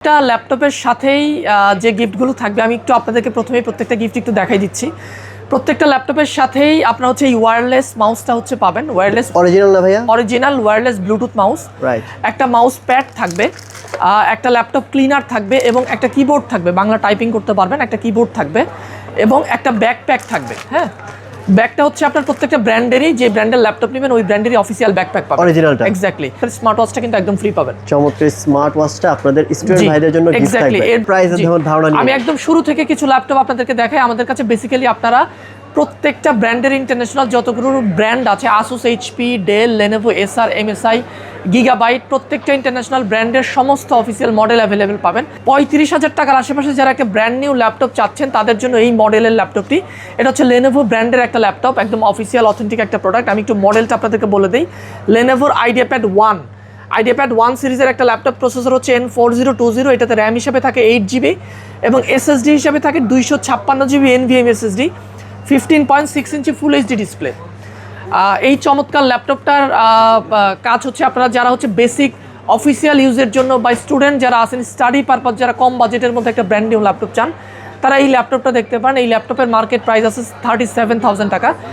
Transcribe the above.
একটা ল্যাপটপের সাথেই যে গিফটগুলো থাকবে আমি একটু আপনাদেরকে প্রথমেই প্রত্যেকটা গিফট একটু দেখাই দিচ্ছি। প্রত্যেকটা ল্যাপটপের সাথেই আপনারা হচ্ছে এই ওয়্যারলেস মাউসটা হচ্ছে পাবেন। ওয়্যারলেস অরিজিনাল না ভাইয়া? Original wireless Bluetooth mouse, right. একটা মাউস প্যাড থাকবে, একটা ল্যাপটপ ক্লিনার থাকবে এবং একটা কিবোর্ড থাকবে, বাংলা টাইপিং করতে পারবেন, একটা কিবোর্ড থাকবে এবং একটা ব্যাকপ্যাক থাকবে। হ্যাঁ, ব্যাগটা হচ্ছে আপনার প্রত্যেকটা ব্র্যান্ডেরই, যে ব্র্যান্ডের ল্যাপটপ নেবেন ওই ব্র্যান্ডেরই অফিসিয়াল ব্যাকপ্যাক পাবেন, অরিজিনালটা। এক্স্যাক্টলি। স্মার্ট ওয়াচটা কিন্তু একদম ফ্রি পাবেন। চমৎকার স্মার্ট ওয়াচটা আপনাদের স্টুডেন্ট ভাইদের জন্য গিফট থাকবে। এর প্রাইস ধারণা নিয়ে আমি একদম শুরু থেকে কিছু ল্যাপটপ আপনাদেরকে দেখাই। আমাদের কাছে বেসিক্যালি আপনারা প্রত্যেকটা ব্র্যান্ডের ইন্টারন্যাশনাল যতগুলো ব্র্যান্ড আছে, Asus, HP, Dell, Lenovo, Acer, MSI, Gigabyte, প্রত্যেকটা ইন্টারন্যাশনাল ব্র্যান্ডের সমস্ত অফিসিয়াল মডেল অ্যাভেলেবেল পাবেন। 35,000 টাকার আশেপাশে যারা একটা ব্র্যান্ড নিউ ল্যাপটপ চাচ্ছেন তাদের জন্য এই মডেলের ল্যাপটপটি। এটা হচ্ছে লেনোভো ব্র্যান্ডের একটা ল্যাপটপ, একদম অফিসিয়াল অথেন্টিক একটা প্রোডাক্ট। আমি একটু মডেলটা আপনাদেরকে বলে দিই। লেনোভোর আইডিয়াপ্যাড 1, আইডিয়াপ্যাড 1 সিরিজের একটা ল্যাপটপ। প্রসেসর হচ্ছে N4020, এটাতে র্যাম হিসাবে থাকে 8GB এবং এসএসডি হিসাবে থাকে 256GB NVMe SSD, 15.6 ইঞ্চি ফুল এইচডি ডিসপ্লে। এই চমৎকার ল্যাপটপটার কাজ হচ্ছে আপনারা যারা হচ্ছে বেসিক অফিসিয়াল ইউজের জন্য বা স্টুডেন্ট যারা আছেন, স্টাডি পারপাস যারা কম বাজেটের মধ্যে একটা ব্র্যান্ড নিউ ল্যাপটপ চান, তারা এই ল্যাপটপটা দেখতে পারেন। এই ল্যাপটপের মার্কেট প্রাইস আছে 37,000 টাকা।